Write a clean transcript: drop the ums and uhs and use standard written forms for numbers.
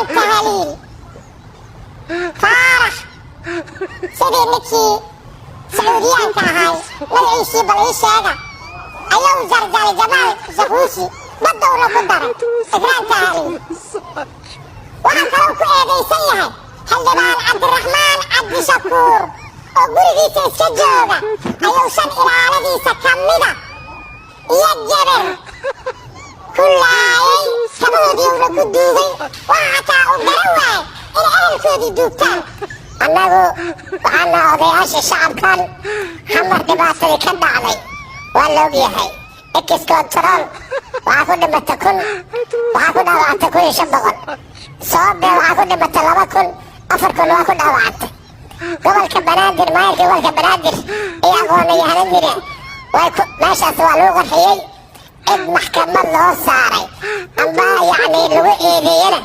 تهاليل فارح سيدي نكي سعوديان كهاي ملعيشي بلعيشي هذا أيو زرزال جمال زغوشي بالدورة بالدرة إقران تهاليل waxaan kaloo ku eedaysan yahay xildhibaan cabdiraxmaan cabdi shakuur oo gurigiisa iska jooga ayuu shan ilaaladiisa ka mida iyo jabar ku laayay kabahoodiiuna ku duugay waa xataa uu garan waayay inay ehelkoodii duugtaan annagu waxaana odayaasha shacabkan xamar dhibaatadii ka dhacday waa la og yahay ex control waxaa ku dhimata waxaa ku dhaawacantay 1500 sababee waxaa ku dhimatay 2000 4,000 waa ku dhaawacantay gobolka banaadir maayirka gobolka banaadir iyo aqoonayahana jira meeshaas waa lagu qarxiyey cid maxkamad loo saaray amba yacni lagu eedeeyana